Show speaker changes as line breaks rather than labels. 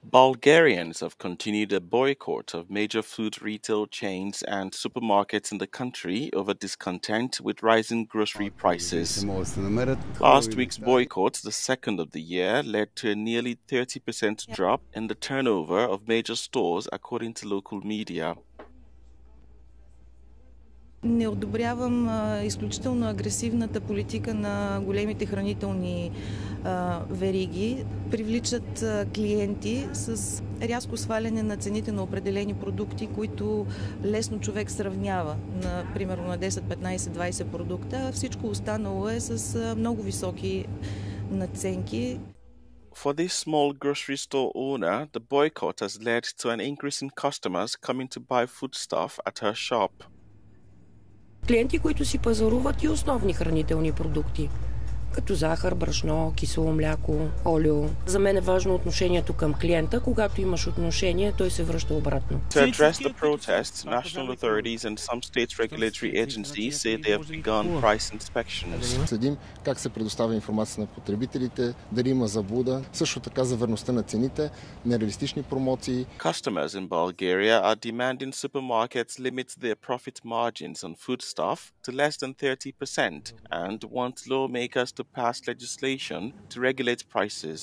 Bulgarians have continued a boycott of major food retail chains and supermarkets in the country over discontent with rising grocery
Къде се
prices.
могат да се намерят такова
Last
и
week's
неща.
boycott, the second of the year, led to a nearly 30% drop in the turnover of major stores, according to local media.
Не одобрявам изключително агресивната политика на големите хранителни вериги. Привличат клиенти с рязко сваляне на цените на определени продукти, които лесно човек сравнява, примерно на 10, 15, 20 продукта. Всичко останало е с много високи надценки.
For this small grocery store owner, the boycott has led to an increase in customers coming to buy foodstuff at her shop.
Клиенти, които си пазаруват и основни хранителни продукти, като захар, брашно, кисело мляко, олио. За мен е важно отношението към клиента. Когато имаш отношение, той се връща обратно.
To address the protests, national authorities and some state regulatory agencies say they have begun price inspections.
Следим как се предоставя информация на потребителите, дали има заблуда, също така за верността на цените, нереалистични промоции.
Customers in Bulgaria are demanding supermarkets limit their profit margins on foodstuff to less than 30% and want lawmakers to pass legislation to regulate prices.